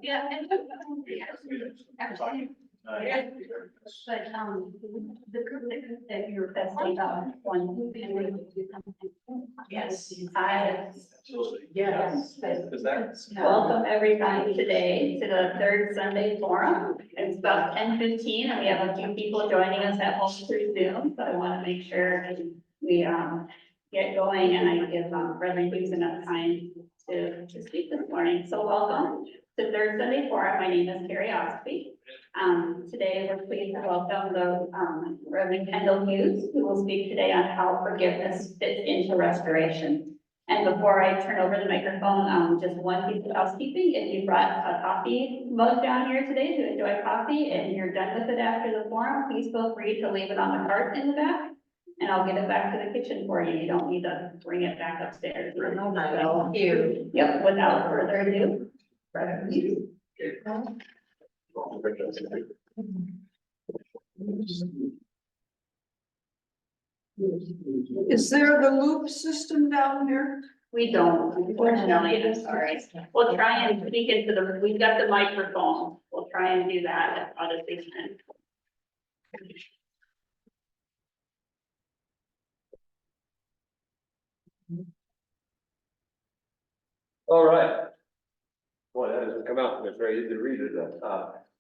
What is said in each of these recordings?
Yeah. But the group that you're testing out on. Yes. Yes. Welcome everybody today to the third Sunday forum. It's about 10:15 and we have a few people joining us at home through Zoom, so I want to make sure we get going and I give Reverend Hughes enough time to speak this morning. So welcome to third Sunday forum. My name is Carrie Osby. Today we're pleased to welcome the Reverend Kendall Hughes, who will speak today on how forgiveness fits into restoration. And before I turn over the microphone, just one piece of housekeeping. If you brought a coffee mug down here today to enjoy coffee and you're done with it after the forum, please feel free to leave it on the cart in the back. And I'll get it back to the kitchen for you. You don't need to bring it back upstairs. Thank you. Yep, without further ado. Is there the loop system down there? We don't, unfortunately, I'm sorry. We'll try and speak into the, we've got the microphone. We'll try and do that as odd as we can. All right. Boy, that doesn't come out. It's very easy to read it.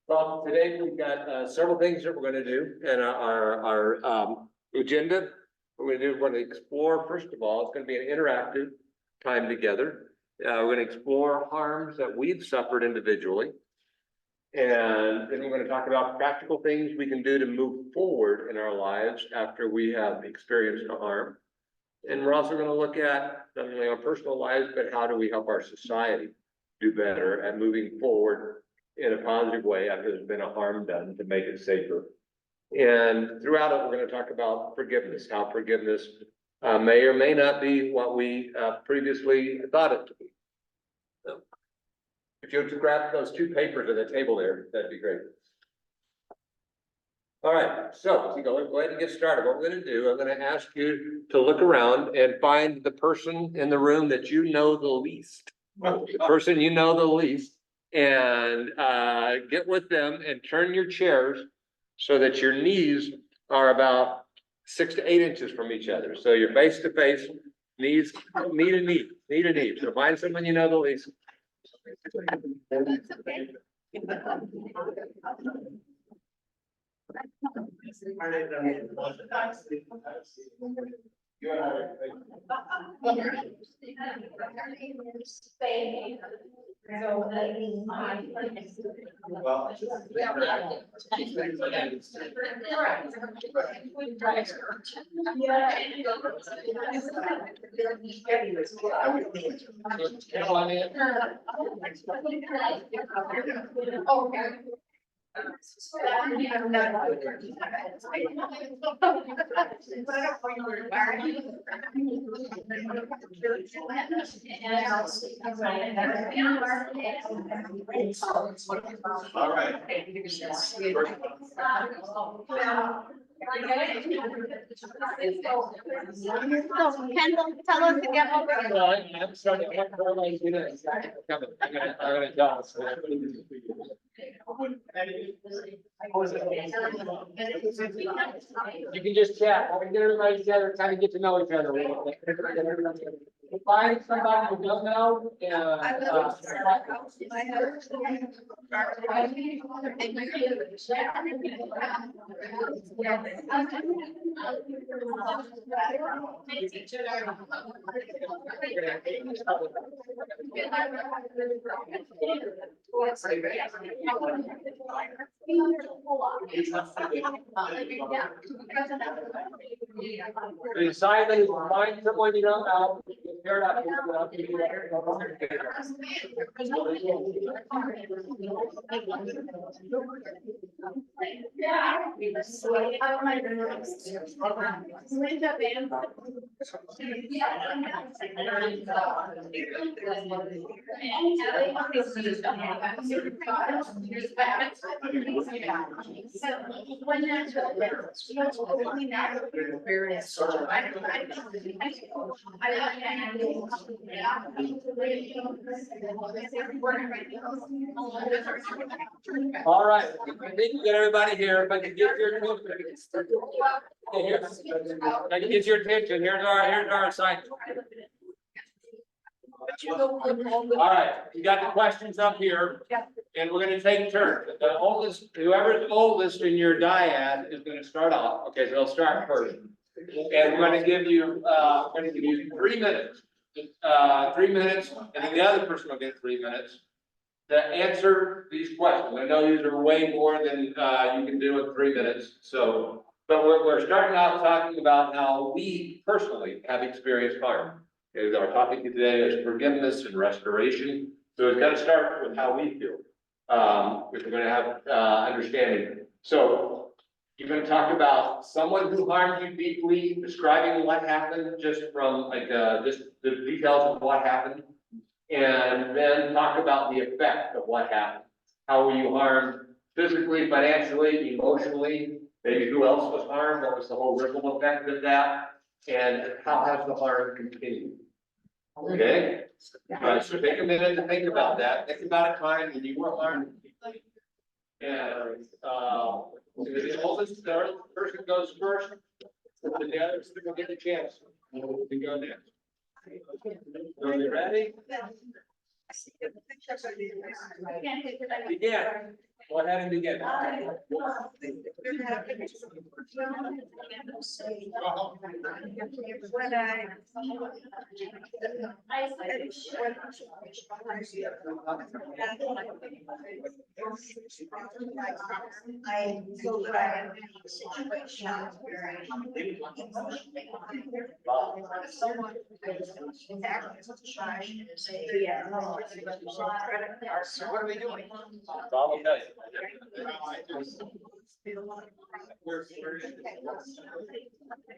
Well, today we've got several things that we're going to do in our agenda. We're going to explore, first of all, it's going to be an interactive time together. We're going to explore harms that we've suffered individually. And then we're going to talk about practical things we can do to move forward in our lives after we have experienced a harm. And we're also going to look at not only our personal lives, but how do we help our society do better at moving forward in a positive way after there's been a harm done to make it safer. And throughout it, we're going to talk about forgiveness, how forgiveness may or may not be what we previously thought it to be. So, if you would grab those two papers at the table there, that'd be great. All right, so go ahead and get started. What we're going to do, I'm going to ask you to look around and find the person in the room that you know the least. The person you know the least, and get with them and turn your chairs so that your knees are about 6 to 8 inches from each other. So you're face to face, knee to knee. So find someone you know the least. All right. Kendall, tell us again what we're Well, I'm sorry. I'm gonna dance. You can just chat. I can get everybody together, kind of get to know each other. Find somebody who doesn't know. Deciding to find someone you don't know, Here, all right, I think we get everybody here, if I can get your attention. Okay, here. If I can get your attention, here's our assignment. All right, you got the questions up here, and we're gonna take turns. The oldest, whoever's oldest in your dyad is gonna start off. Okay, so they'll start first. And we're gonna give you 3 minutes. 3 minutes, and then the other person will get 3 minutes to answer these questions. I know these are way more than you can do in 3 minutes, so, but we're starting out talking about how we personally have experienced harm. Okay, our topic today is forgiveness and restoration, so it's gotta start with how we feel, if we're gonna have understanding. So you're gonna talk about someone who harmed you deeply, describing what happened, just from like just the details of what happened. And then talk about the effect of what happened. How were you harmed physically, financially, emotionally? Maybe who else was harmed? What was the whole ripple effect of that? And how has the harm continued? Okay? So take a minute to think about that. Think about a time when you were harmed. And the oldest person goes first, and the others will get a chance to go next. Are you ready? Begin. Go ahead and begin. I go back in a situation where someone actually say, yeah. So what are we doing? I'll tell you.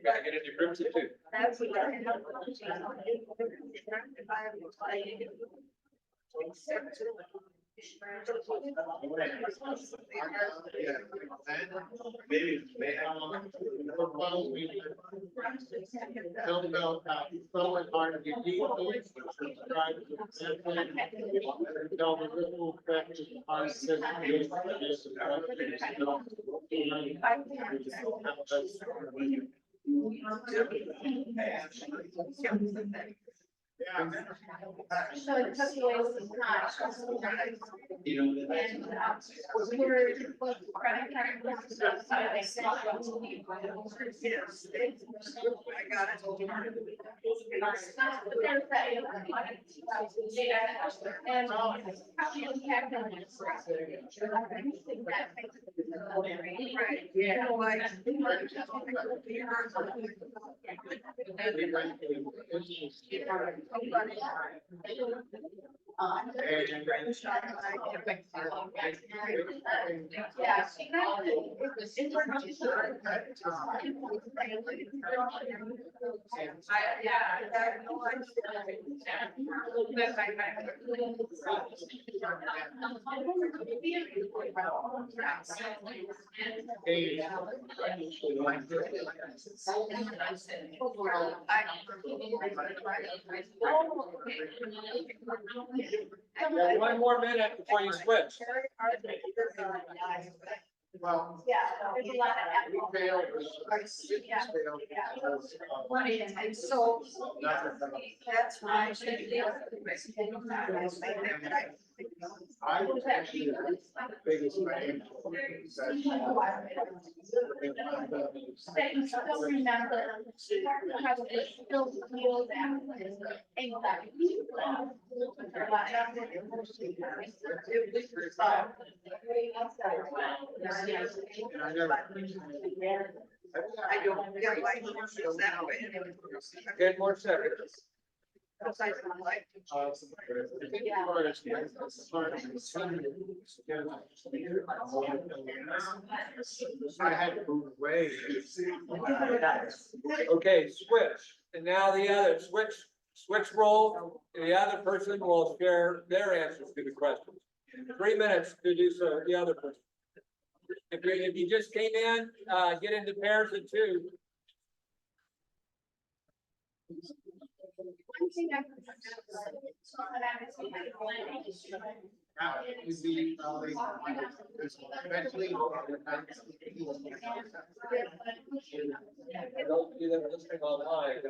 Gotta get into groups of two. That's what Maybe. Tell about how someone hard to get deeply, describe tell the ripple effect of hard So it took away some time. And we were credit card. So they said, yes, I got it. And right, yeah, like. One more minute before you switch. Well. Yeah, there's a lot We of. failed. And so that's why I should be. I was actually the biggest fan. That you still remember how it still feels anxiety. I don't feel like it's that way. 10 more seconds. I had to move away. Okay, switch, and now the other, switch role, and the other person will share their answers to the questions. 3 minutes to do so, the other person. If you just came in, get into pairs of two. One thing I Eventually. I don't do that listening online.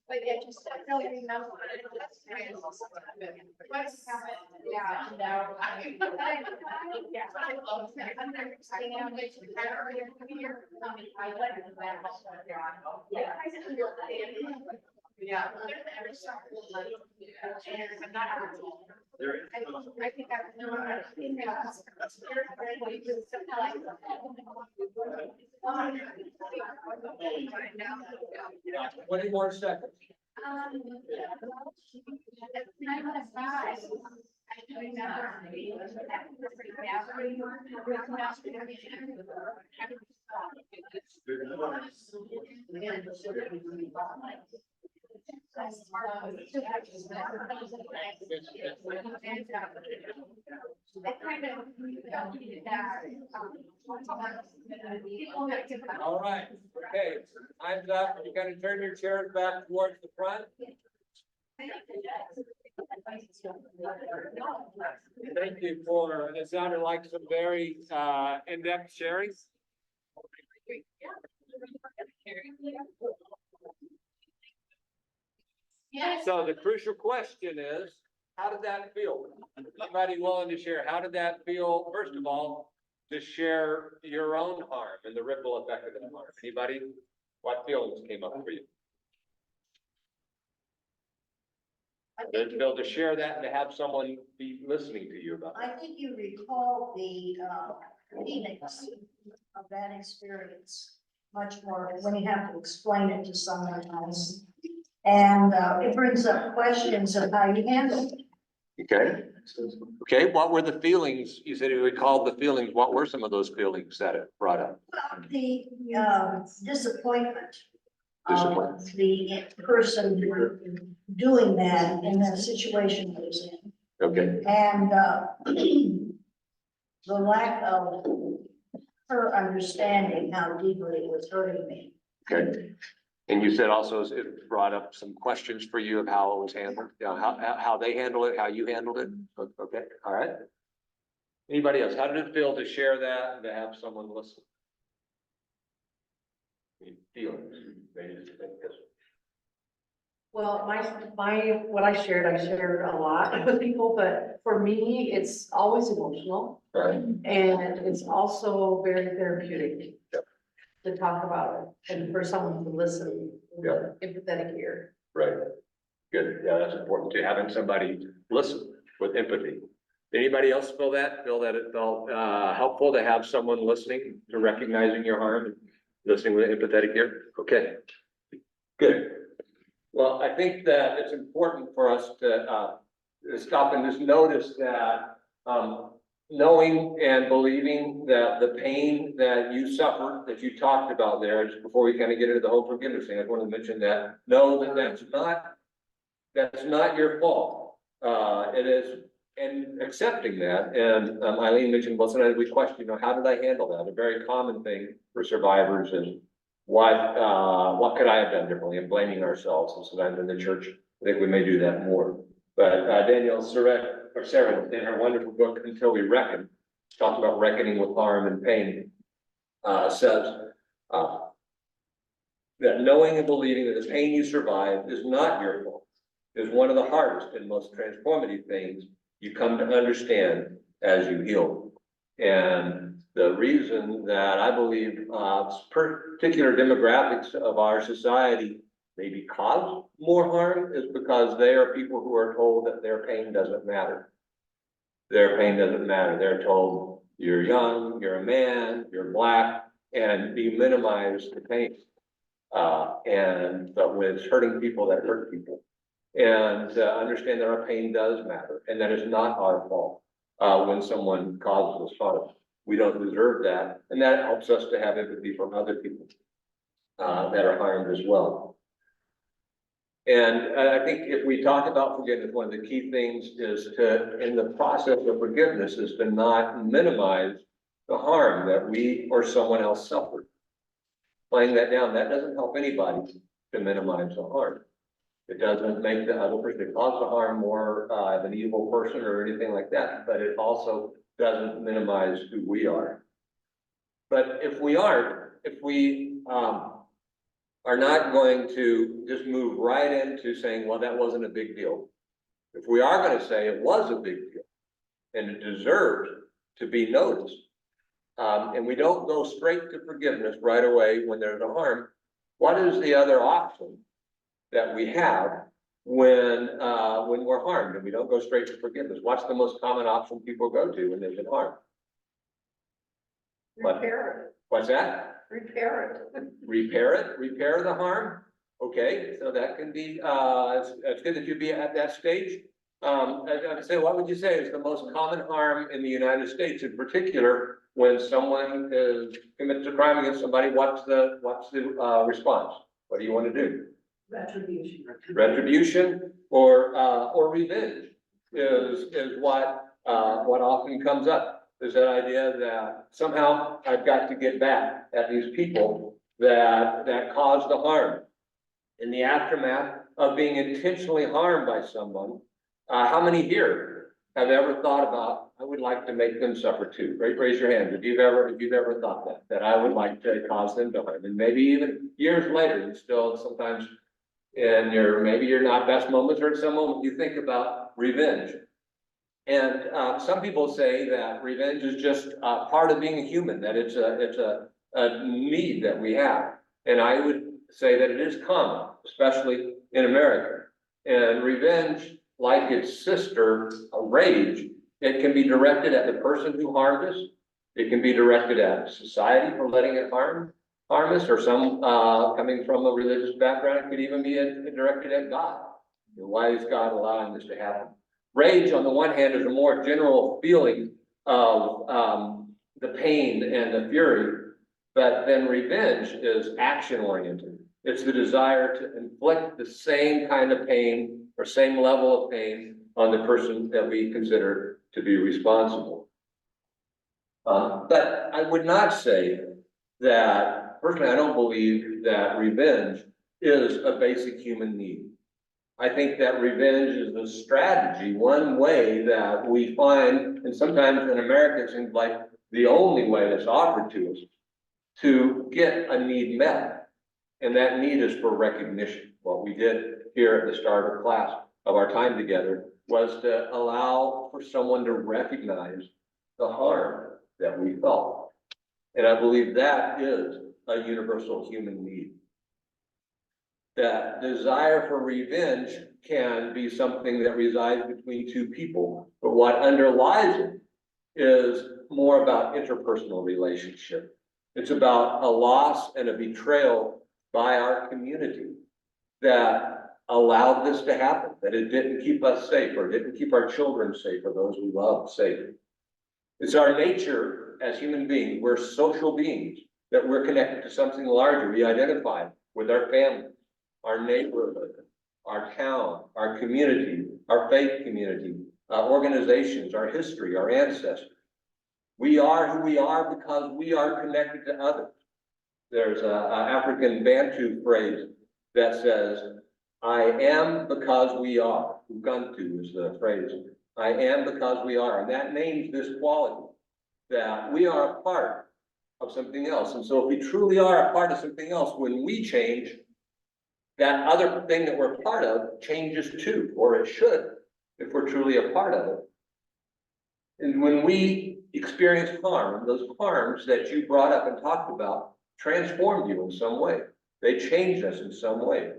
But yeah, just I don't remember. Yeah, no. Yeah. I understand. Yeah. I think I 20 more seconds. All right, okay, time's up. You gotta turn your chairs back towards the front. Thank you for, it sounded like some very in-depth sharing. So the crucial question is, how did that feel? Anybody willing to share? How did that feel, first of all, to share your own harm and the ripple effect of the harm? Anybody? What feelings came up for you? Bill, to share that and to have someone be listening to you about it. I think you recall the feelings of that experience much more when you have to explain it to someone else. And it brings up questions of how you handle it. Okay. Okay, what were the feelings? You said you recalled the feelings. What were some of those feelings that it brought up? Well, the disappointment of Disappointment. the person doing that in that situation I was in. Okay, And the lack of her understanding how deeply it was hurting me. okay. And you said also it brought up some questions for you of how it was handled, you know, how they handled it, how you handled it. Okay, all right. Anybody else? How did it feel to share that and to have someone listen? Feelings. Well, what I shared a lot with people, but for me, it's always emotional Right. and it's also very therapeutic. Yep. To talk about it and for someone to listen with Yep. an empathetic ear. Right. Good. Yeah, that's important too, having somebody listen with empathy. Anybody else feel that it felt helpful to have someone listening, to recognizing your harm, and listening with an empathetic ear? Okay. Good. Well, I think that it's important for us to stop and just notice that knowing and believing that the pain that you suffered, that you talked about there, just before we kind of get into the whole forgiveness thing, I want to mention that, know that that's not your fault. It is, and accepting that, and Eileen mentioned, well, sometimes we question, you know, how did I handle that? A very common thing for survivors is what could I have done differently, and blaming ourselves. And sometimes in the church, I think we may do that more. But Danielle Sarah, in her wonderful book, Until We Reckon, talks about reckoning with harm and pain, says that knowing and believing that the pain you survived is not your fault is one of the hardest and most transformative things you come to understand as you heal. And the reason that I believe particular demographics of our society maybe cause more harm is because they are people who are told that their pain doesn't matter. Their pain doesn't matter. They're told you're young, you're a man, you're black, and you minimize the pain. But when it's hurting people, that hurt people. And understand that our pain does matter, and that is not our fault when someone causes us harm. We don't deserve that, and that helps us to have empathy from other people that are harmed as well. And I think if we talk about forgiveness, one of the key things is to, in the process of forgiveness, is to not minimize the harm that we or someone else suffered. Playing that down, that doesn't help anybody to minimize the harm. It doesn't make the other person cause the harm more of an evil person or anything like that, but it also doesn't minimize who we are. But if we are not going to just move right into saying, well, that wasn't a big deal. If we are going to say it was a big deal and it deserves to be noticed, and we don't go straight to forgiveness right away when there's a harm, what is the other option that we have when we're harmed and we don't go straight to forgiveness? What's the most common option people go to when there's a harm? Repair What's that? it, repair it. Repair the harm. Okay, so that can be, it's good that you be at that stage. I'd say, what would you say is the most common harm in the United States, in particular, when someone commits a crime against somebody? What's the response? What do you want to do? Retribution. Retribution or revenge is what often comes up. There's that idea that somehow I've got to get back at these people that caused the harm. In the aftermath of being intentionally harmed by someone, how many here have ever thought about, I would like to make them suffer too? Raise your hand if you've ever thought that I would like to cause them to harm. And maybe even years later, you still sometimes in maybe your not best moments, or at some moment you think about revenge. And some people say that revenge is just part of being a human, that it's a need that we have. And I would say that it is common, especially in America. And revenge, like its sister, rage, it can be directed at the person who harmed us. It can be directed at society for letting it harm us, or some coming from a religious background. It could even be directed at God. Why is God allowing this to happen? Rage, on the one hand, is a more general feeling of the pain and the fury, but then revenge is action-oriented. It's the desire to inflict the same kind of pain or same level of pain on the person that we consider to be responsible. But I would not say that, personally, I don't believe that revenge is a basic human need. I think that revenge is a strategy, one way that we find, and sometimes in America it seems like the only way that's offered to us to get a need met. And that need is for recognition. What we did here at the start of class of our time together was to allow for someone to recognize the harm that we felt. And I believe that is a universal human need. That desire for revenge can be something that resides between two people, but what underlies it is more about interpersonal relationship. It's about a loss and a betrayal by our community that allowed this to happen, that it didn't keep us safe or didn't keep our children safe or those we love safe. It's our nature as human beings, we're social beings, that we're connected to something larger. We identify with our family, our neighborhood, our town, our community, our faith community, organizations, our history, our ancestors. We are who we are because we are connected to others. There's an African Bantu phrase that says, I am because we are. Ubuntu is the phrase. I am because we are. And that names this quality, that we are a part of something else. And so if we truly are a part of something else, when we change, that other thing that we're a part of changes too, or it should, if we're truly a part of it. And when we experience harm, those harms that you brought up and talked about transformed you in some way. They changed us in some way.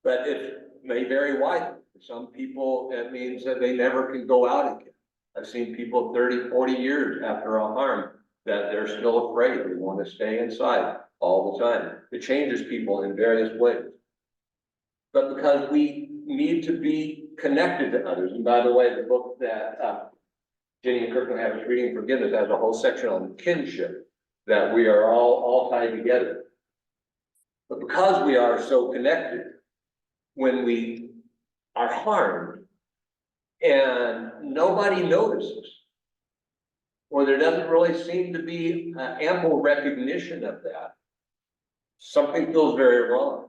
But it may vary widely. For some people, it means that they never can go out again. I've seen people 30, 40 years after a harm that they're still afraid. They want to stay inside all the time. It changes people in various ways. But because we need to be connected to others, and by the way, the book that Jenny and Kirkland have us reading, Forgiveness, has a whole section on kinship, that we are all tied together. But because we are so connected, when we are harmed and nobody notices, or there doesn't really seem to be ample recognition of that, something feels very wrong.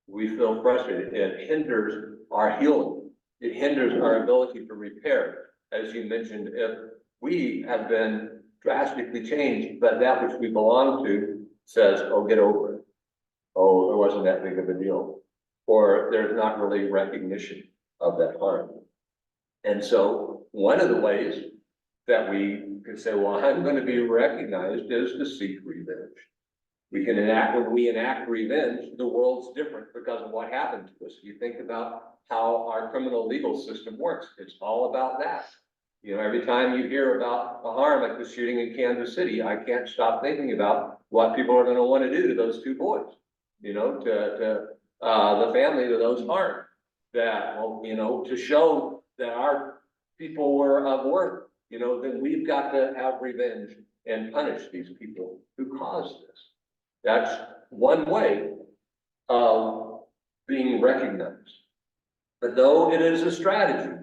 We feel frustrated. It hinders our healing. It hinders our ability to repair. As you mentioned, if we have been drastically changed, but that which we belong to says, oh, get over it. Oh, it wasn't that big of a deal. Or there's not really recognition of that harm. And so one of the ways that we can say, well, I'm going to be recognized is to seek revenge. We can when we enact revenge, the world's different because of what happened to us. You think about how our criminal legal system works. It's all about that. You know, every time you hear about a harm like the shooting in Kansas City, I can't stop thinking about what people are going to want to do to those two boys, you know, to the family of those harmed. That, well, you know, to show that our people were of worth, you know, then we've got to have revenge and punish these people who caused this. That's one way of being recognized. But though it is a strategy,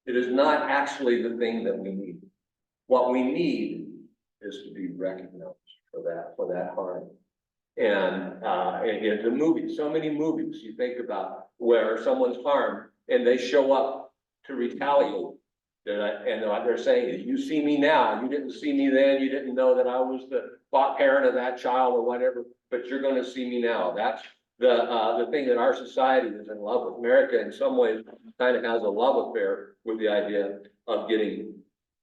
it is not actually the thing that we need. What we need is to be recognized for that harm. And in the movies, so many movies you think about where someone's harmed and they show up to retaliate. And they're saying, you see me now, you didn't see me then, you didn't know that I was the parent of that child or whatever, but you're going to see me now. That's the thing that our society is in love with. America in some ways kind of has a love affair with the idea of getting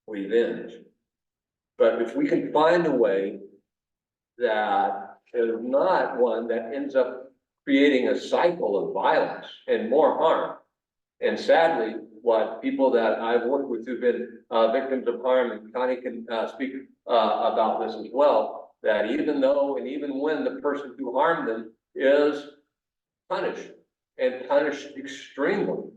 revenge. But if we can find a way that is not one that ends up creating a cycle of violence and more harm, and sadly, what people that I've worked with who've been victims of harm, and Connie can speak about this as well, that even though and even when the person who harmed them is punished and punished extremely,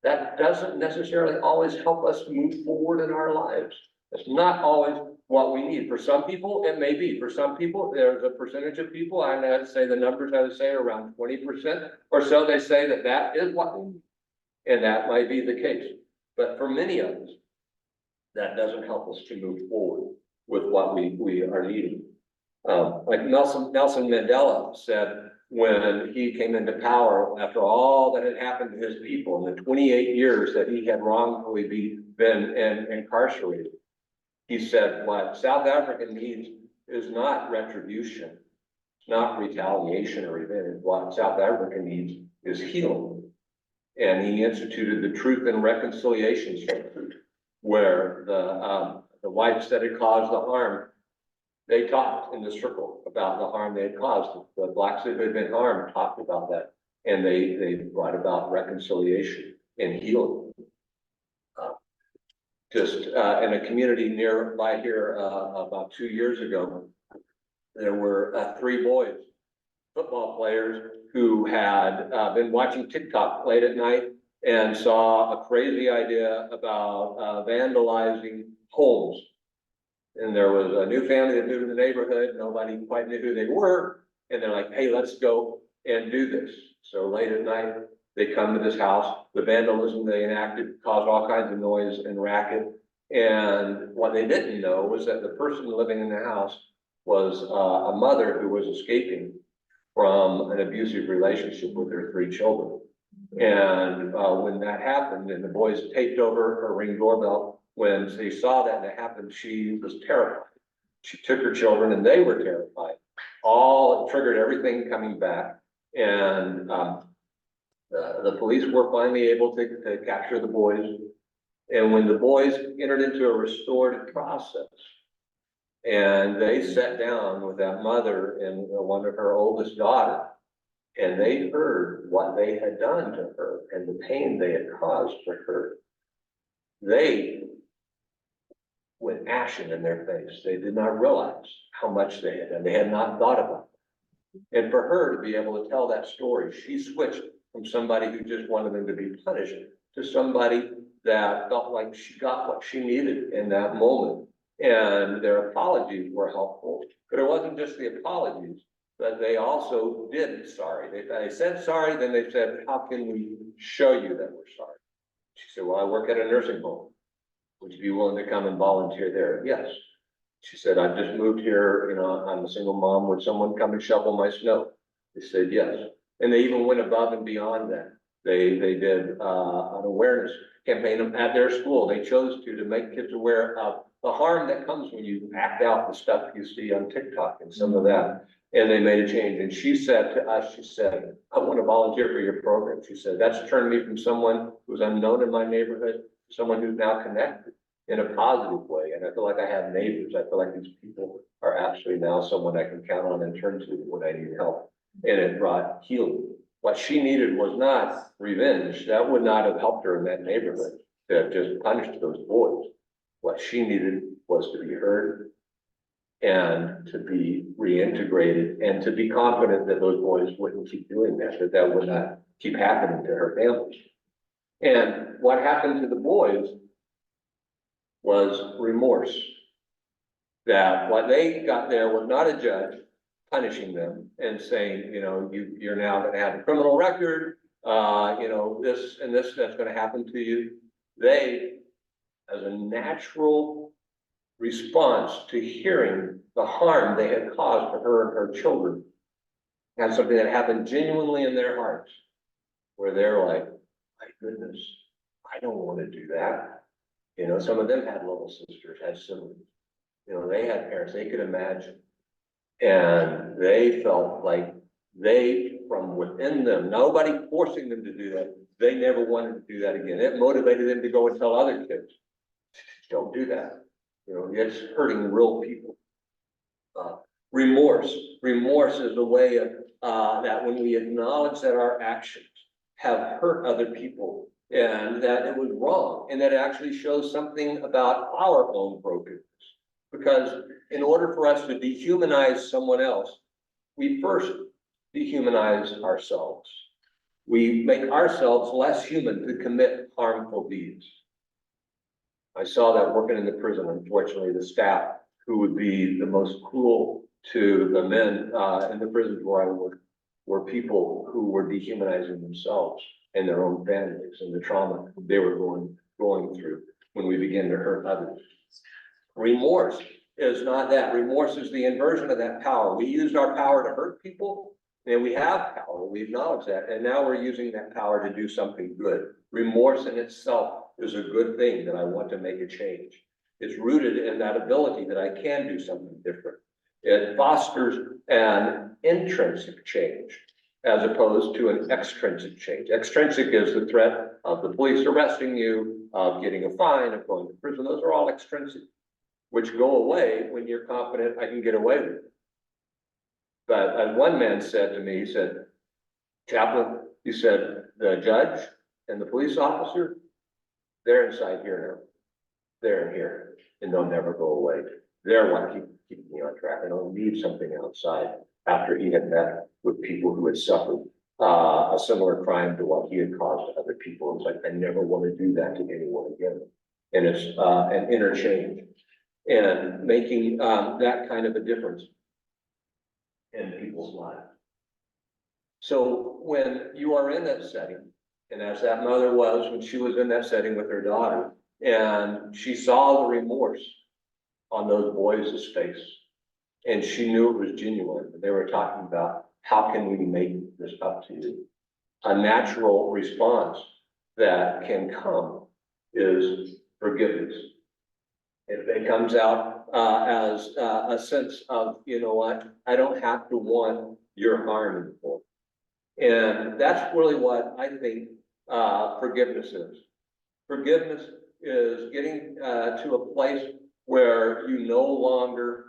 that doesn't necessarily always help us move forward in our lives. It's not always what we need. For some people, it may be. For some people, there's a percentage of people, I would say the numbers I would say are around 20% or so, they say that that is what we need. And that might be the case. But for many of us, that doesn't help us to move forward with what we are needing. Like Nelson Mandela said, when he came into power, after all that had happened to his people in the 28 years that he had wrongfully been incarcerated, he said, what South Africa needs is not retribution, it's not retaliation or revenge. What South Africa needs is healing. And he instituted the Truth and Reconciliation Center, where the whites that had caused the harm, they talked in the circle about the harm they had caused. The blacks that had been harmed talked about that, and they brought about reconciliation and healing. Just in a community nearby here, about 2 years ago, there were 3 boys, football players, who had been watching TikTok late at night and saw a crazy idea about vandalizing homes. And there was a new family that moved in the neighborhood. Nobody quite knew who they were. And they're like, hey, let's go and do this. So late at night, they come to this house. The vandalism they enacted caused all kinds of noise and racket. And what they didn't know was that the person living in the house was a mother who was escaping from an abusive relationship with her 3 children. And when that happened and the boys taped over her Ring doorbell, when they saw that and it happened, she was terrified. She took her children and they were terrified. All triggered everything coming back. And the police were finally able to capture the boys. And when the boys entered into a restorative process, and they sat down with that mother and one of her oldest daughters, and they heard what they had done to her and the pain they had caused to her, they went ashen in their face. They did not realize how much they had done. They had not thought about it. And for her to be able to tell that story, she switched from somebody who just wanted them to be punished to somebody that felt like she got what she needed in that moment. And their apologies were helpful, but it wasn't just the apologies, but they also did sorry. They said sorry, then they said, how can we show you that we're sorry? She said, well, I work at a nursing home. Would you be willing to come and volunteer there? Yes. She said, I've just moved here, I'm a single mom. Would someone come and shovel my snow? They said, yes. And they even went above and beyond that. They did an awareness campaign at their school. They chose to make kids aware of the harm that comes when you act out the stuff you see on TikTok and some of that. And they made a change. And she said to us, she said, I want to volunteer for your program. She said, that's turned me from someone who was unknown in my neighborhood to someone who's now connected in a positive way. And I feel like I have neighbors. I feel like these people are actually now someone I can count on and turn to when I need help. And it brought healing. What she needed was not revenge. That would not have helped her in that neighborhood to have just punished those boys. What she needed was to be heard and to be reintegrated and to be confident that those boys wouldn't keep doing that would not keep happening to her family. And what happened to the boys was remorse. That what they got there was not a judge punishing them and saying, you're now going to have a criminal record, this and this that's going to happen to you. They, as a natural response to hearing the harm they had caused to her and her children, had something that happened genuinely in their hearts, where they're like, my goodness, I don't want to do that. Some of them had little sisters, had siblings. They had parents they could imagine. And they felt like they, from within them, nobody forcing them to do that, they never wanted to do that again. It motivated them to go and tell other kids, don't do that. It's hurting real people. Remorse is a way of that when we acknowledge that our actions have hurt other people and that it was wrong, and that it actually shows something about our own brokenness. Because in order for us to dehumanize someone else, we first dehumanize ourselves. We make ourselves less human to commit harmful deeds. I saw that working in the prison. Unfortunately, the staff who would be the most cruel to the men in the prisons where I worked were people who were dehumanizing themselves and their own families and the trauma they were going through when we begin to hurt others. Remorse is not that. Remorse is the inversion of that power. We used our power to hurt people, and we have power, we acknowledge that, and now we're using that power to do something good. Remorse in itself is a good thing that I want to make a change. It's rooted in that ability that I can do something different. It fosters an intrinsic change as opposed to an extrinsic change. Extrinsic is the threat of the police arresting you, of getting a fine, of going to prison. Those are all extrinsic, which go away when you're confident I can get away with it. But as one man said to me, he said, "Chaplain," he said, "the judge and the police officer, they're inside here now. They're in here, and they'll never go away. They're what keep me on track. I don't need something outside." After he had met with people who had suffered a similar crime to what he had caused to other people, it's like, I never want to do that to anyone again. And it's an interchange and making that kind of a difference in people's lives. So when you are in that setting, and as that mother was when she was in that setting with her daughter, and she saw the remorse on those boys' face, and she knew it was genuine. They were talking about, how can we make this up to you? A natural response that can come is forgiveness. If it comes out as a sense of, you know what, I don't have to want your harm anymore. And that's really what I think forgiveness is. Forgiveness is getting to a place where you no longer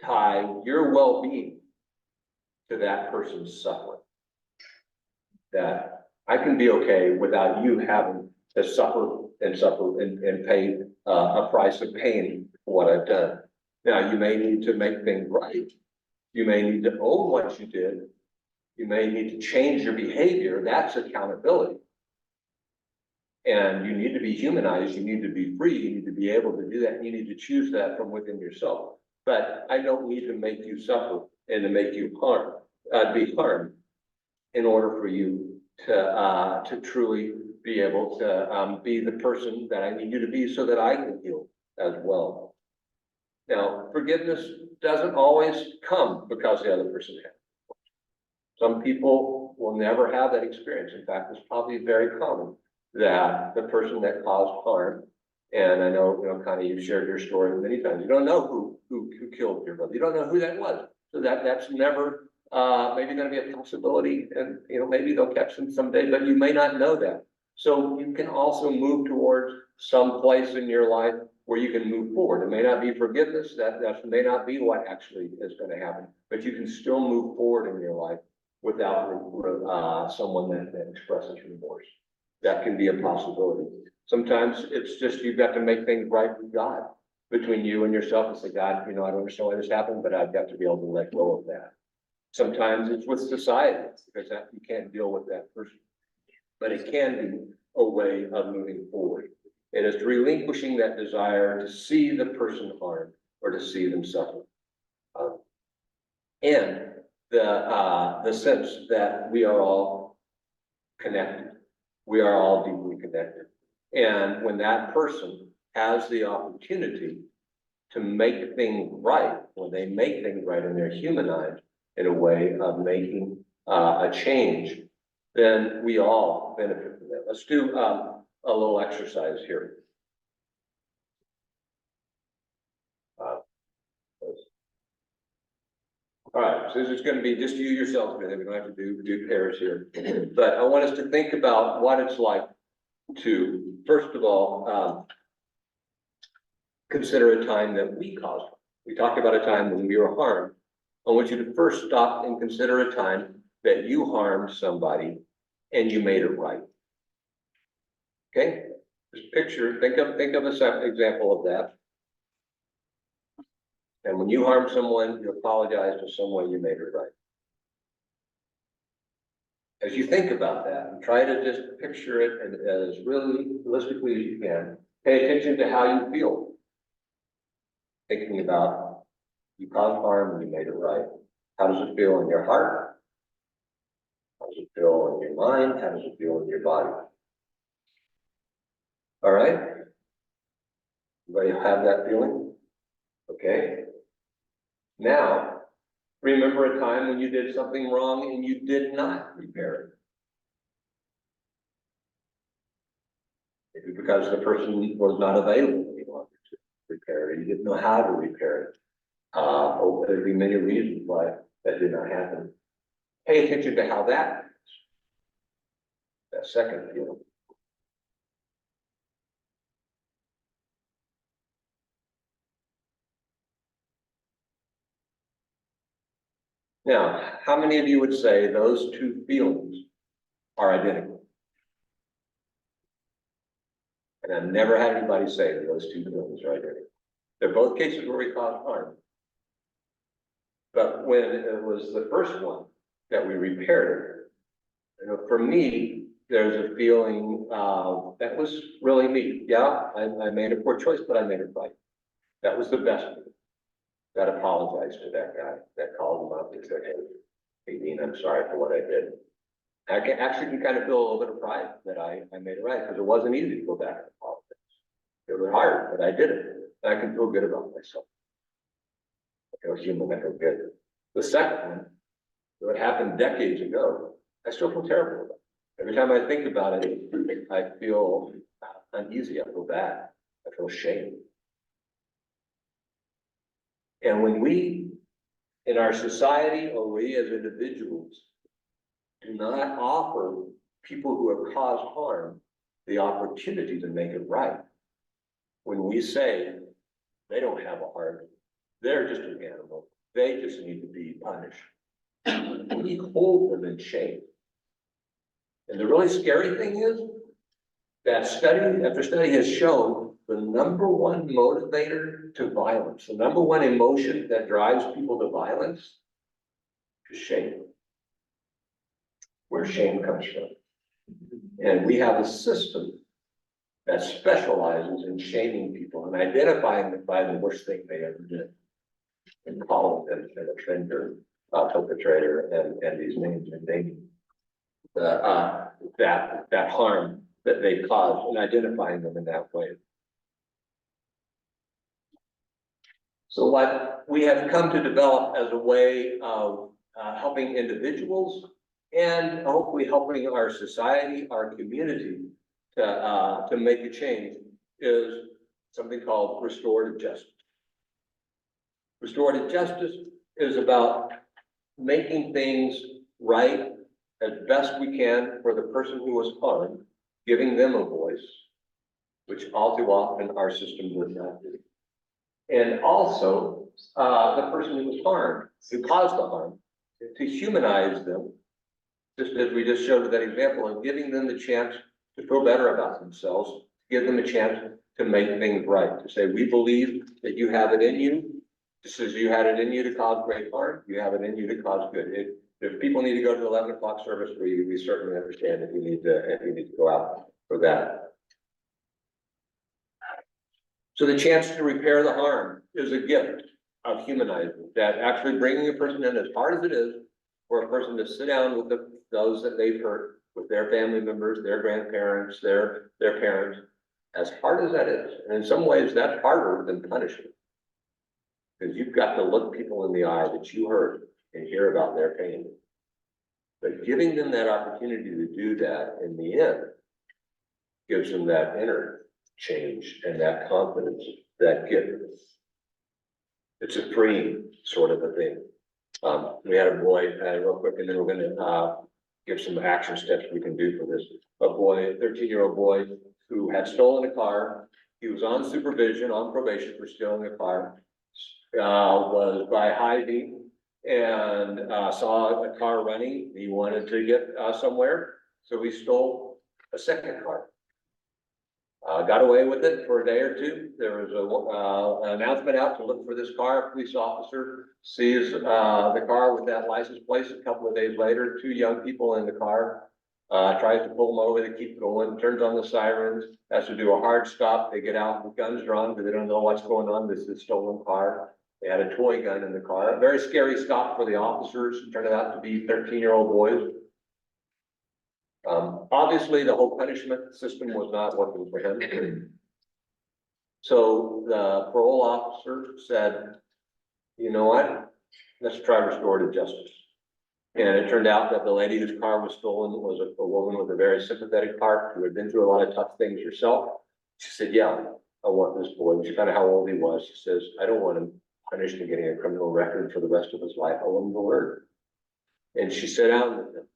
tie your well-being to that person's suffering. That I can be okay without you having to suffer and pay a price of pain for what I've done. Now, you may need to make things right. You may need to own what you did. You may need to change your behavior. That's accountability. And you need to be humanized. You need to be free. You need to be able to do that. And you need to choose that from within yourself. But I don't need to make you suffer and to make you be harmed in order for you to truly be able to be the person that I need you to be so that I can heal as well. Now, forgiveness doesn't always come because the other person has. Some people will never have that experience. In fact, it's probably very common that the person that caused harm, and I know, kind of you've shared your story many times, you don't know who killed your brother. You don't know who that was. So that's never maybe going to be a possibility, and maybe they'll catch them someday, but you may not know that. So you can also move towards some place in your life where you can move forward. It may not be forgiveness, that may not be what actually is going to happen, but you can still move forward in your life without someone that expresses remorse. That can be a possibility. Sometimes it's just, you've got to make things right with God, between you and yourself, and say, God, I don't understand why this happened, but I've got to be able to let go of that. Sometimes it's with society, because you can't deal with that person, but it can be a way of moving forward. It is relinquishing that desire to see the person harmed or to see them suffer. And the sense that we are all connected. We are all deeply connected. And when that person has the opportunity to make things right, when they make things right and they're humanized in a way of making a change, then we all benefit from that. Let's do a little exercise here. All right, so this is going to be just you yourselves, we don't have to do pairs here. But I want us to think about what it's like to, first of all, consider a time that we caused harm. We talked about a time when we were harmed. I want you to first stop and consider a time that you harmed somebody and you made it right. Okay? Just picture, think of a example of that. And when you harm someone, you apologize to someone, you made it right. As you think about that, and try to just picture it as really realistically as you can, pay attention to how you feel. Thinking about, you caused harm and you made it right. How does it feel in your heart? How does it feel in your mind? How does it feel in your body? All right? Everybody have that feeling? Okay? Now, remember a time when you did something wrong and you did not repair it. Maybe because the person was not available any longer to repair it, you didn't know how to repair it. There'd be many reasons why that did not happen. Pay attention to how that second feeling. Now, how many of you would say those two feelings are identical? And I've never had anybody say that those two feelings are identical. They're both cases where we cause harm. But when it was the first one that we repaired, for me, there's a feeling that was really me. Yeah, I made a poor choice, but I made it right. That was the best. That apologized to that guy that called him up and said, hey, Dean, I'm sorry for what I did. I can kind of feel a little bit of pride that I made it right, because it wasn't easy to go back and apologize. It was hard, but I did it. And I can feel good about myself. I feel human, I feel good. The second one, what happened decades ago, I still feel terrible about it. Every time I think about it, I feel uneasy, I feel bad, I feel shame. And when we, in our society, or we as individuals, do not offer people who have caused harm the opportunity to make it right, when we say they don't have a heart, they're just an animal, they just need to be punished, we hold them in shame. And the really scary thing is that study after study has shown the number one motivator to violence, the number one emotion that drives people to violence is shame. Where shame comes from. And we have a system that specializes in shaming people and identifying them by the worst thing they ever did, and calling them an offender, perpetrator, and these names, and naming that harm that they caused, and identifying them in that way. So what we have come to develop as a way of helping individuals and hopefully helping our society, our community to make a change is something called restorative justice. Restorative justice is about making things right as best we can for the person who was harmed, giving them a voice, which all too often our system does not do. And also the person who was harmed, who caused the harm, to humanize them, just as we just showed with that example, of giving them the chance to feel better about themselves, give them a chance to make things right, to say, we believe that you have it in you, just as you had it in you to cause great harm, you have it in you to cause good. If people need to go to the 11 o'clock service, we certainly understand that you need to go out for that. So the chance to repair the harm is a gift of humanizing, that actually bringing a person in, as hard as it is for a person to sit down with those that they've hurt, with their family members, their grandparents, their parents, as hard as that is. And in some ways that's harder than punishment, because you've got to look people in the eye that you hurt and hear about their pain. But giving them that opportunity to do that in the end gives them that inner change and that confidence, that gift. It's a freeing sort of a thing. We had a boy, real quick, and then we're gonna give some action steps we can do for this. A boy, 13-year-old boy, who had stolen a car. He was on supervision, on probation for stealing a car. Was by Hy-Vee and saw a car running. He wanted to get somewhere, so he stole a second car. Got away with it for a day or two. There was an announcement out to look for this car. A police officer sees the car with that license plate. A couple of days later, two young people in the car, tries to pull them over. They keep going, turns on the sirens, has to do a hard stop. They get out with guns drawn because they don't know what's going on. This is a stolen car. They had a toy gun in the car. A very scary stop for the officers. It turned out to be 13-year-old boys. Obviously, the whole punishment system was not working for him. So the parole officer said, you know what, let's try restorative justice. And it turned out that the lady whose car was stolen was a woman with a very sympathetic heart who had been through a lot of tough things herself. She said, yeah, I want this boy. She found out how old he was. She says, I don't want him punished and getting a criminal record for the rest of his life. I want him to learn. And she sat down with him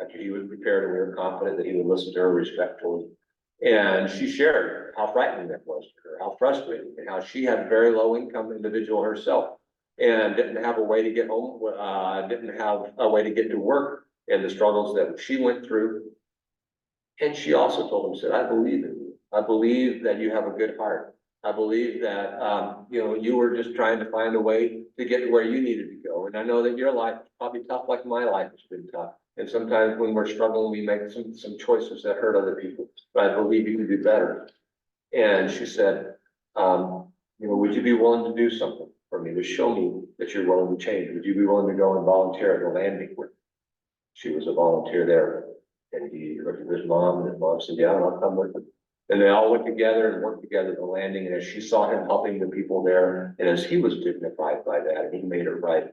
after he was prepared, and we were confident that he would listen to her respectfully. And she shared how frightening that was to her, how frustrating, and how she had a very low income individual herself and didn't have a way to get home, didn't have a way to get to work, and the struggles that she went through. And she also told him, said, I believe in you. I believe that you have a good heart. I believe that, you were just trying to find a way to get to where you needed to go. And I know that your life is probably tough, like my life has been tough. And sometimes when we're struggling, we make some choices that hurt other people, but I believe you can do better. And she said, would you be willing to do something for me to show me that you're willing to change? Would you be willing to go and volunteer at the landing? She was a volunteer there. And he looked at his mom, and his mom said, yeah, I'll come with him. And they all went together and worked together at the landing. And as she saw him helping the people there, and as he was dignified by that, and he made it right,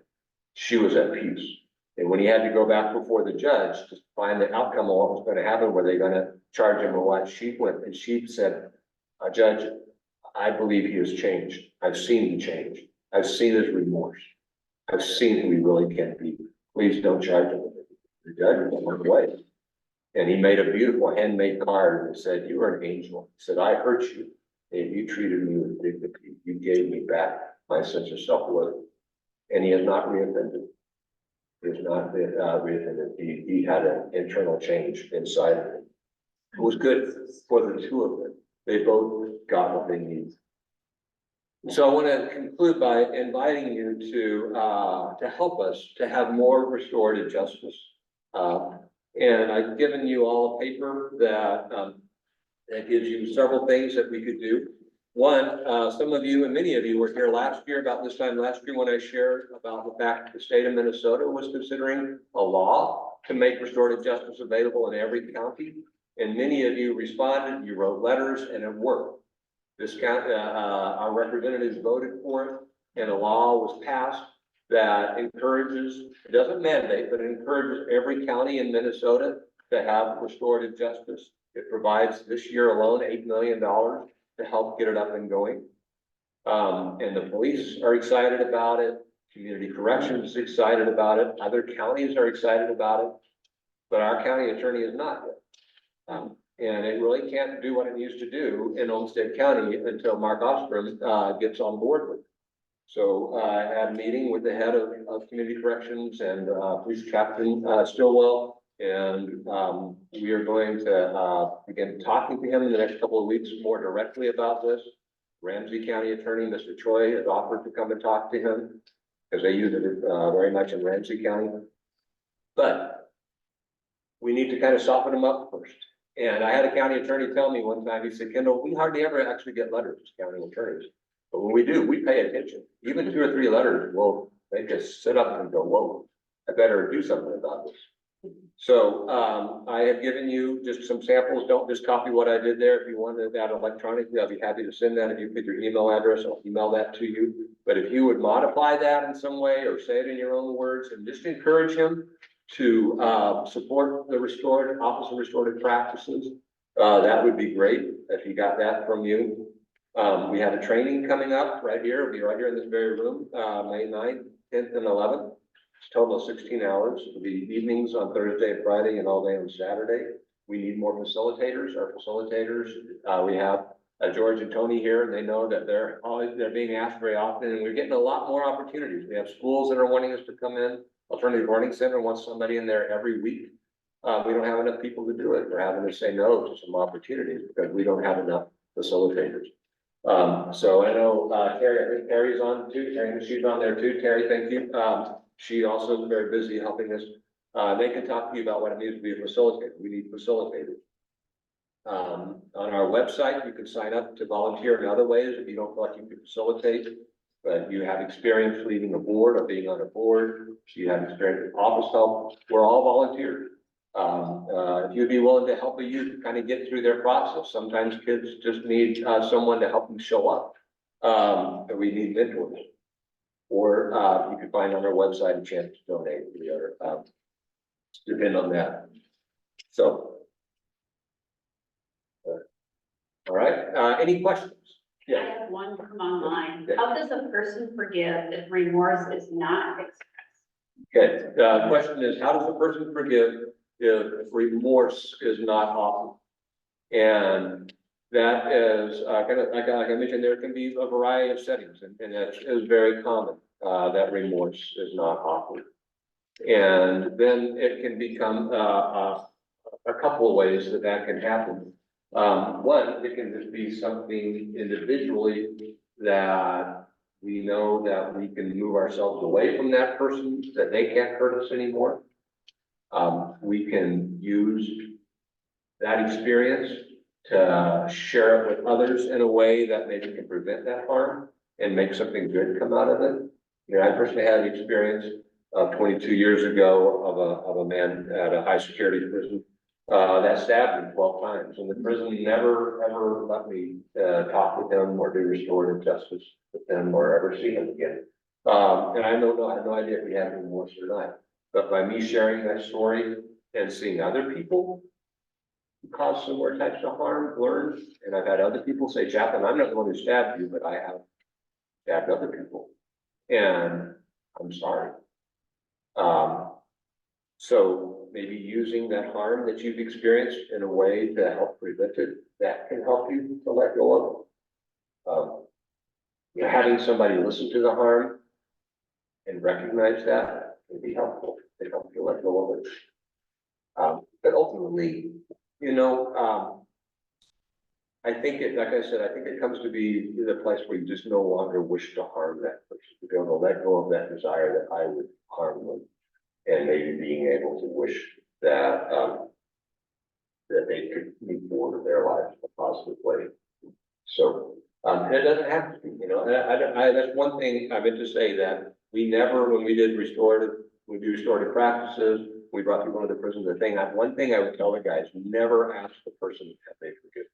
she was at peace. And when he had to go back before the judge to find the outcome of what was going to happen, were they going to charge him or what, she went and she said, Judge, I believe he has changed. I've seen him change. I've seen his remorse. I've seen who he really can be. Please don't charge him. The judge went away. And he made a beautiful handmade card and said, you are an angel. He said, I hurt you, and you treated me with dignity. You gave me back my sense of self-worth. And he has not reoffended. He has not been reoffended. He had an internal change inside of him. It was good for the two of them. They both got what they needed. So I want to conclude by inviting you to help us to have more restorative justice. And I've given you all a paper that gives you several things that we could do. One, some of you and many of you were here last year, about this time last year, when I shared about the fact that the state of Minnesota was considering a law to make restorative justice available in every county. And many of you responded, you wrote letters, and it worked. This county, our representatives voted for it, and a law was passed that encourages, it doesn't mandate, but it encourages every county in Minnesota to have restorative justice. It provides this year alone $8 million to help get it up and going. And the police are excited about it. Community corrections is excited about it. Other counties are excited about it, but our county attorney is not yet. And it really can't do what it used to do in Olmsted County until Mark Ostrom gets on board with it. So I had a meeting with the head of community corrections and police captain Stillwell, and we are going to begin talking to him in the next couple of weeks more directly about this. Ramsey County Attorney, Mr. Choi, has offered to come and talk to him because they use it very much in Ramsey County. But we need to kind of soften them up first. And I had a county attorney tell me one time, he said, Kendall, we hardly ever actually get letters as county attorneys. But when we do, we pay attention. Even 2 or 3 letters, well, they just sit up and go, whoa, I better do something about this. So I have given you just some samples. Don't just copy what I did there. If you wanted that electronically, I'll be happy to send that. If you put your email address, I'll email that to you. But if you would modify that in some way or say it in your own words and just encourage him to support the Office of Restorative Practices, that would be great if he got that from you. We have a training coming up right here. It'll be right here in this very room, May 9th, 10th, and 11th. It's a total of 16 hours. It'll be evenings on Thursday and Friday and all day on Saturday. We need more facilitators. Our facilitators, we have George and Tony here, and they know that they're being asked very often, and we're getting a lot more opportunities. We have schools that are wanting us to come in. Alternative Learning Center wants somebody in there every week. We don't have enough people to do it. We're having to say no to some opportunities because we don't have enough facilitators. So I know Terry, I think Terry's on too. Terry, she's on there too. Terry, thank you. She also is very busy helping us. They can talk to you about what it means to be a facilitator. We need facilitators. On our website, you can sign up to volunteer in other ways if you don't feel like you can facilitate. But you have experience leading a board or being on a board. You have experience with office help. We're all volunteers. If you'd be willing to help a youth kind of get through their process, sometimes kids just need, someone to help them show up. And we need mentors. Or, you can find on our website a chance to donate. We are, depend on that. So. All right, any questions? I Yeah, have one from online. How does a person forgive if remorse is not expressed? okay, the question is, how does a person forgive if remorse is not offered? And that is, kind of, like I mentioned, there can be a variety of settings, and that is very common, that remorse is not offered. And then it can become, a couple of ways that that can happen. One, it can just be something individually that we know that we can move ourselves away from that person, that they can't hurt us anymore. We can use that experience to share it with others in a way that maybe can prevent that harm and make something good come out of it. You know, I personally had the experience of 22 years ago of a man at a high security prison that stabbed me 12 times, and the prison never ever let me talk with him or do restorative justice with him or ever see him again. And I had no idea if he had remorse or not. But by me sharing that story and seeing other people who caused similar types of harm, learn, and I've had other people say, Chaplain, I'm not the one who stabbed you, but I have stabbed other people, and I'm sorry. So maybe using that harm that you've experienced in a way to help prevent it, that can help you to let go of it. You know, having somebody listen to the harm and recognize that can be helpful to help you let go of it. But ultimately, you know, I think it, like I said, I think it comes to be the place where you just no longer wish to harm that person, to be able to let go of that desire that I would harm them. And maybe being able to wish that, that they could move forward with their lives in a positive way. So, and it doesn't have to be, you know, that's one thing I meant to say, that we never, when we did restorative, we do restorative practices, we brought people into the prison, one thing I would tell the guys, never ask the person if they forgive.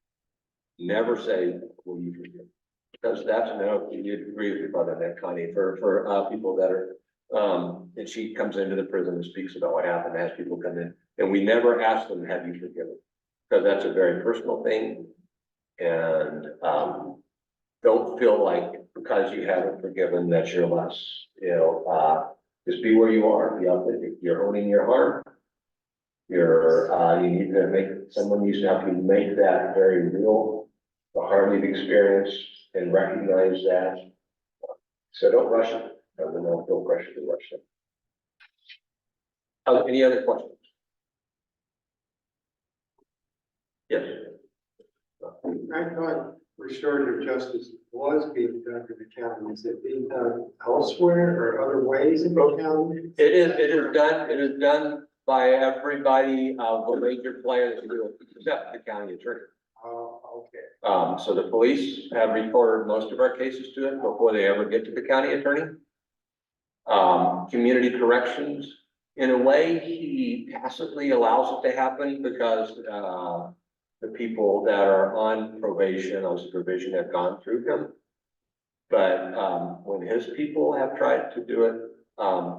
Never say, will you forgive? Because that's, no, you'd agree with your brother, that Connie, for people that are, and she comes into the prison and speaks about what happened, has people come in, and we never ask them, have you forgiven? Because that's a very personal thing. And, don't feel like because you haven't forgiven that you're less, you know, just be where you are, be authentic. You're owning your harm. You need to make, someone needs to help you make that very real, the harm you've experienced, and recognize that. So don't rush it. Don't feel pressure to rush it. Any other questions? Yes. I thought restorative justice was being done in the county. Is it being done elsewhere or other ways in the county? It is done by everybody, the major players that do it, except the county attorney. Oh, okay. So the police have reported most of our cases to it before they ever get to the county attorney. Community corrections, in a way, he tacitly allows it to happen because, the people that are on probation, on supervision, have gone through him. But, when his people have tried to do it,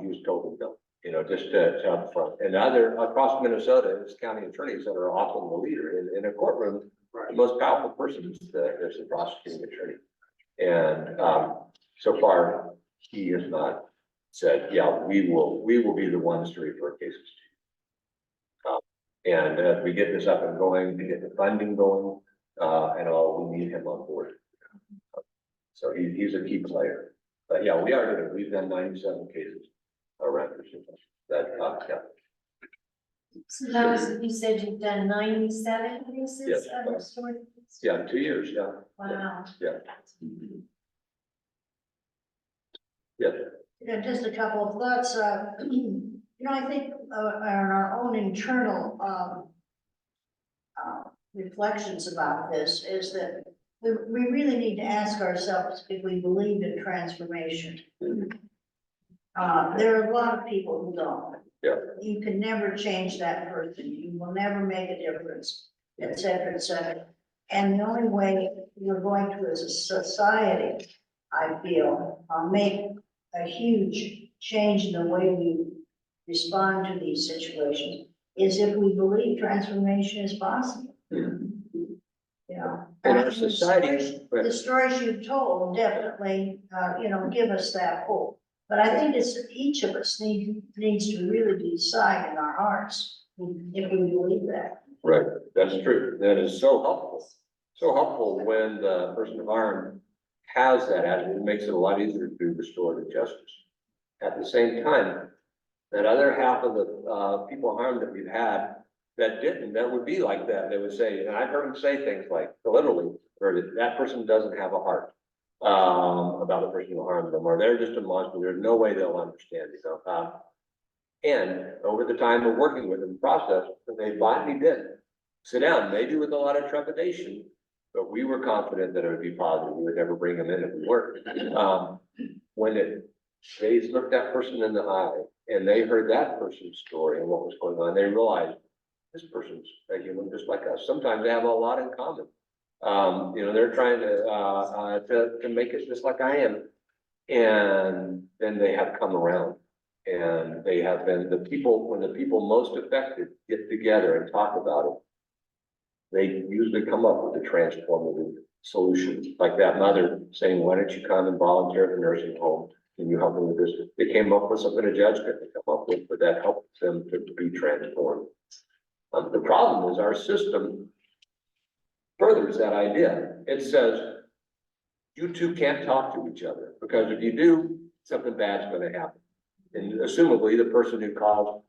he was told no, you know, just to up front. And across Minnesota, it's county attorneys that are often the leader in a courtroom. Right. The most powerful person is the prosecuting attorney. And, so far, he has not said, yeah, we will be the ones to refer cases to you. And as we get this up and going, to get the funding going, and all, we need him on board. So he's a key player. But yeah, we've done 97 cases around that, yeah. So that was, you said you've done 97 cases Yes. of restorative? Yeah, 2 years, yeah. Wow. Yeah. Yeah. Yeah, just a couple of thoughts, you know, I think, on our own internal, reflections about this is that we really need to ask ourselves if we believe in transformation. There are a lot of people who don't. Yeah. You can never change that person, you will never make a difference, et cetera, et cetera. And the only way we're going to, as a society, I feel, make a huge change in the way we respond to these situations, is if we believe transformation is possible. You know. And our the society. The stories you've told definitely, give us that hope. But I think it's, each of us needs to really decide in our hearts if we believe that. Right, that's true. That is so helpful. So helpful when the person harmed has that attitude. It makes it a lot easier to do restorative justice. At the same time, that other half of the people harmed that we've had that didn't, that would be like that. They would say, and I've heard them say things like, literally, or that person doesn't have a heart about the person who harmed them, or they're just a monster. There's no way they'll understand, and over the time of working with them, the process, they finally did sit down, maybe with a lot of trepidation, but we were confident that it would be positive. We would never bring them in if we weren't. When they looked that person in the eye and they heard that person's story and what was going on, they realized this person's a human just like us. Sometimes they have a lot in common. They're trying to make it just like I am. And then they have come around. And they have been when the people most affected get together and talk about it, they usually come up with a transformative solution. Like that mother saying, why don't you come and volunteer at the nursing home? Can you help me with this? They came up with something a judge couldn't come up with, but that helped them to be transformed. The problem is our system furthers that idea. It says, you two can't talk to each other, because if you do, something bad's going to happen. And presumably the person who caused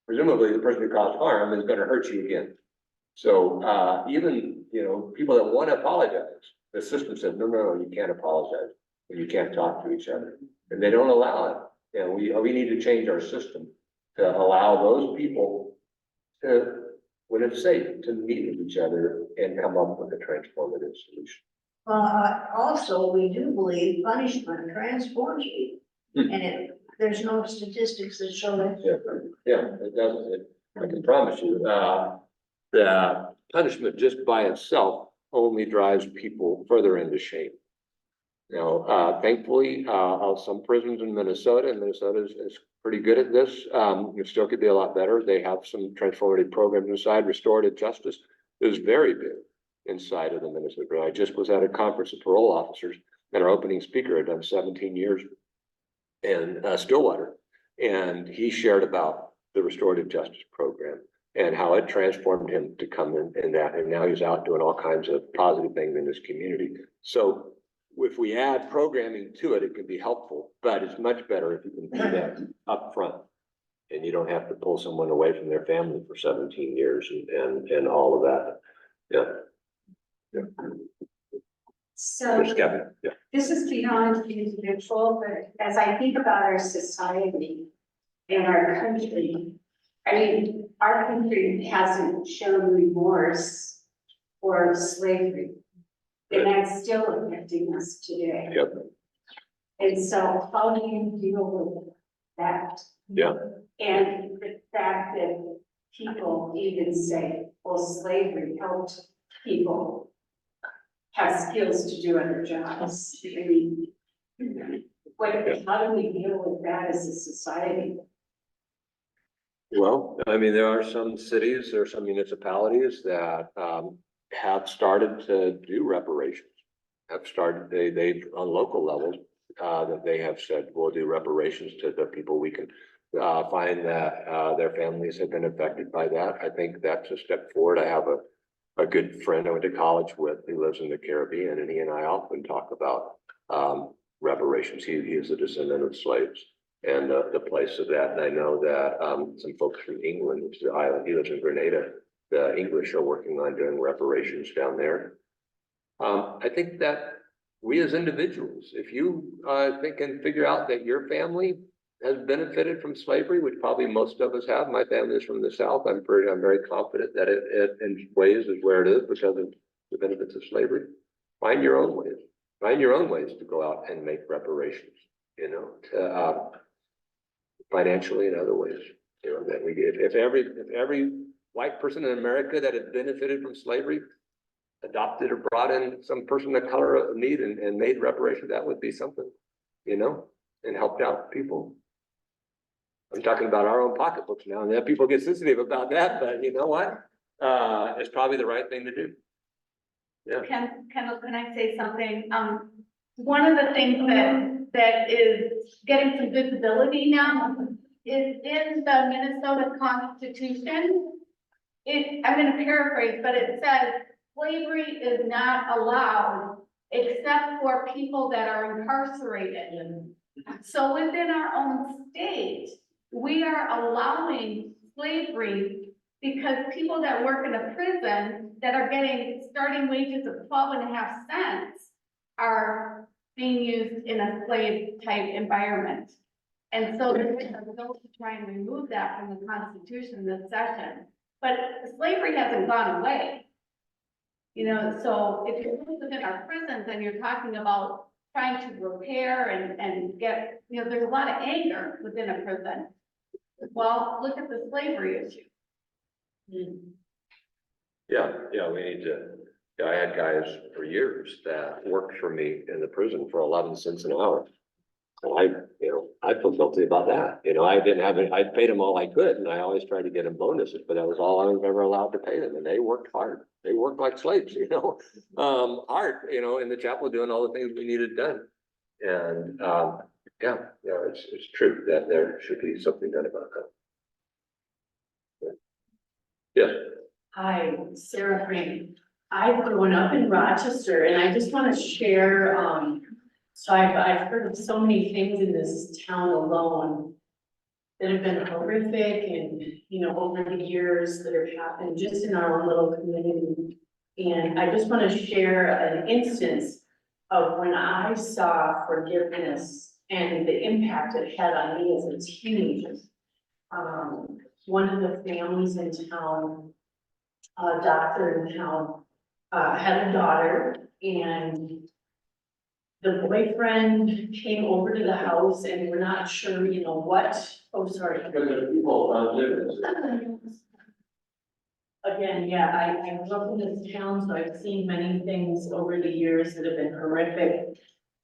harm is going to hurt you again. So even, people that want to apologize, the system says, no, you can't apologize, and you can't talk to each other. And they don't allow it. We need to change our system to allow those people to, when it's safe, to meet with each other and come up with a transformative solution. Also, we do believe punishment transforms people. And there's no statistics that show that. Yeah, it doesn't. I can promise you, that punishment just by itself only drives people further into shame. Thankfully, some prisons in Minnesota, is pretty good at this. It still could be a lot better. They have some transformative programs inside. Restorative justice is very big inside of the Minnesota. I just was at a conference of parole officers, and our opening speaker had done 17 years in Stillwater, and he shared about the restorative justice program and how it transformed him to come in that, and now he's out doing all kinds of positive things in this community. So if we add programming to it, it can be helpful, but it's much better if you can do that up front, and you don't have to pull someone away from their family for 17 years and all of that. Yeah. So Ms. Kevin, yeah. this is beyond individual, but as I think about our society and our country, our country hasn't shown remorse for slavery. And that's still affecting us today. Yep. And so how do you deal with that? Yeah. And the fact that people even say, well, slavery helped people have skills to do other jobs. How do we deal with that as a society? Well, there are some cities, there are some municipalities that have started to do reparations. They've on local levels that they have said, we'll do reparations to the people we can find that their families have been affected by that. I think that's a step forward. I have a good friend I went to college with who lives in the Caribbean, and he and I often talk about reparations. He is a descendant of slaves and the place of that. And I know that some folks from England, which is the island, he lives in Grenada, the English are working on doing reparations down there. I think that we as individuals, if you think and figure out that your family has benefited from slavery, which probably most of us have. My family is from the South. I'm very confident that it in ways is where it is because of the benefits of slavery. Find your own ways. Find your own ways to go out and make reparations, financially and other ways. You know, that we get, if every white person in America that had benefited from slavery adopted or brought in some person of color of need and made reparations, that would be something, you know, and helped out people. I'm talking about our own pocketbooks now, and then people get sensitive about that, but you know what? It's probably the right thing to do. Yeah. Kendall, can I say something? One of the things that is getting some visibility now is in the Minnesota Constitution. I'm gonna paraphrase, but it says slavery is not allowed except for people that are incarcerated. So within our own state, we are allowing slavery because people that work in a prison that are getting starting wages of 12.5 cents are being used in a slave type environment. And so there's a bill to try and remove that from the Constitution this session. But slavery hasn't gone away. You know, so if you look within our prisons and you're talking about trying to repair and get, you know, there's a lot of anger within a prison. Well, look at the slavery issue. Yeah, we need to, I had guys for years that worked for me in the prison for 11 cents an hour. And I feel guilty about that. You know, I paid them all I could, and I always tried to get them bonuses, but that was all I was ever allowed to pay them, and they worked hard. They worked like slaves, you know, hard, you know, in the chapel doing all the things we needed done. And, it's true that there should be something done about that. Yeah. Hi, Sarah Green. I've grown up in Rochester and I just want to share, so I've heard of so many things in this town alone that have been horrific and, you know, over the years that have happened just in our own little community. And I just want to share an instance of when I saw forgiveness and the impact it had on me as a teenager. One of the families in town, a doctor in town, had a daughter, and the boyfriend came over to the house and we're not sure, you know, what, oh, sorry. Because there are people living this. Again, yeah, I grew up in this town, so I've seen many things over the years that have been horrific.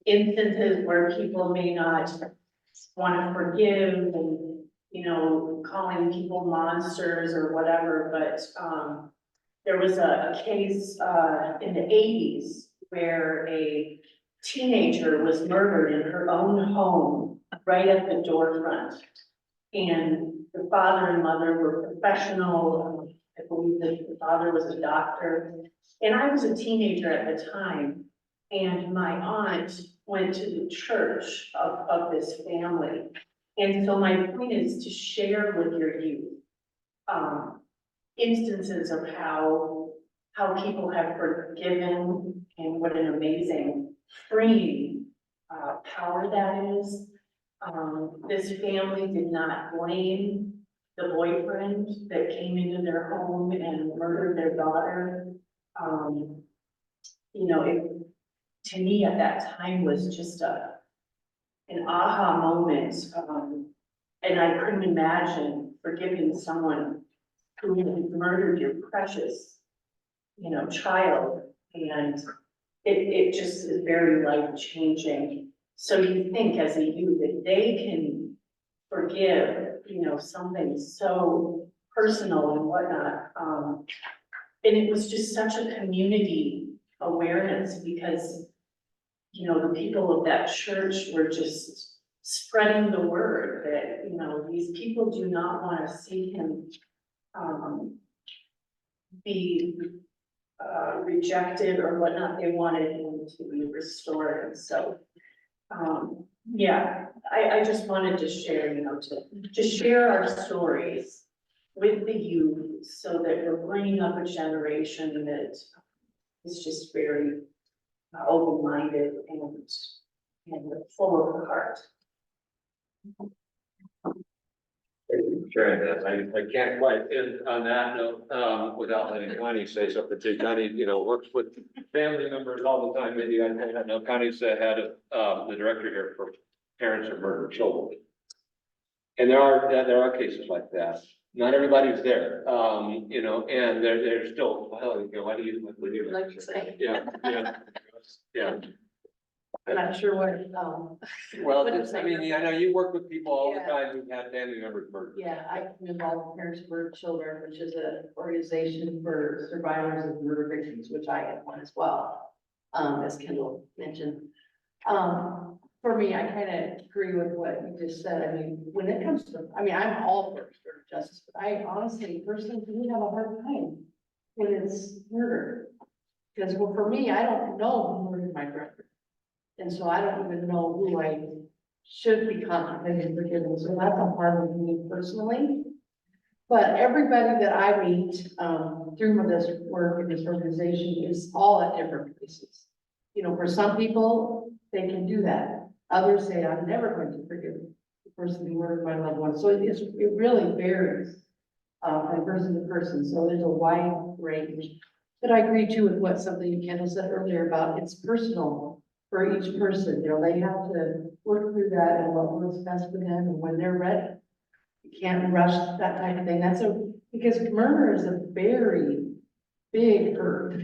Instances where people may not want to forgive and, you know, calling people monsters or whatever, but, there was a case, in the 80s where a teenager was murdered in her own home, right at the door front. And the father and mother were professional. I believe that the father was a doctor. And I was a teenager at the time. And my aunt went to the church of this family. And so my point is to share with your youth, instances of how people have forgiven and what an amazing freeing power that is. This family did not blame the boyfriend that came into their home and murdered their daughter. You know, it, to me at that time was just an aha moment. And I couldn't imagine forgiving someone who had murdered your precious, you know, child. And it just is very life-changing. So you think as a youth that they can forgive, you know, something so personal and whatnot. And it was just such a community awareness because, you know, the people of that church were just spreading the word that, you know, these people do not want to see him be rejected or whatnot. They wanted him to be restored. And so, yeah, I just wanted to share, you know, to share our stories with the youth so that we're bringing up a generation that is just very open-minded and full of heart. Thank you for sharing that. I can't quite end on that note, without letting Connie say something too. Connie, you know, works with family members all the time. Maybe you guys may not know, Connie's the head of, the director here for parents of murdered children. And there are cases like that. Not everybody's there, you know, and they're still, well, you know, what do you? Like you say. Yeah, yeah. I'm not sure what, Well, What it's, is I that? mean, I know you work with people all the Yeah. time who've had family members murdered. yeah, I'm involved in Parents for Children, which is an organization for survivors of murder victims, which I am one as well. As Kendall mentioned. For me, I kind of agree with what you just said. I mean, when it comes to, I mean, I'm all for restorative justice, but I honestly, personally, do have a hard time when it's murder. Because, well, for me, I don't know who murdered my brother. And so I don't even know who I should be contemplating forgiving. So that's a hard one for me personally. But everybody that I meet, through this work in this organization is all at different places. You know, for some people, they can do that. Others say, I'm never going to forgive the person who murdered my loved one. So it really varies, from person to person. So there's a wide range. But I agree too with what something Kendall said earlier about it's personal for each person. You know, they have to work through that and what works best for them and when they're ready. You can't rush that type of thing. Because murder is a very big hurt.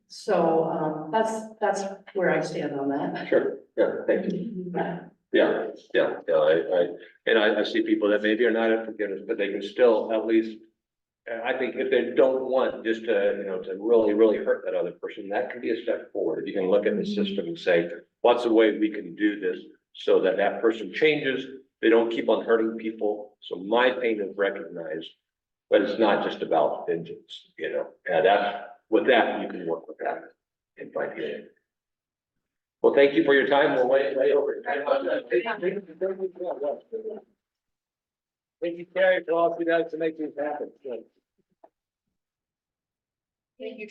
So, that's where I stand on that. Sure, yeah, thank you. Yeah, I see people that maybe are not at forgiveness, but they can still at least, I think if they don't want just to, you know, to really, really hurt that other person, that can be a step forward. If you can look at the system and say, what's the way we can do this so that that person changes? They don't keep on hurting people. So my pain is recognized, but it's not just about vengeance, you know, and with that, you can work with that and find healing. Well, thank you for your time. We'll way over. Thank you, Terry, for all you guys to make this happen. Thank you.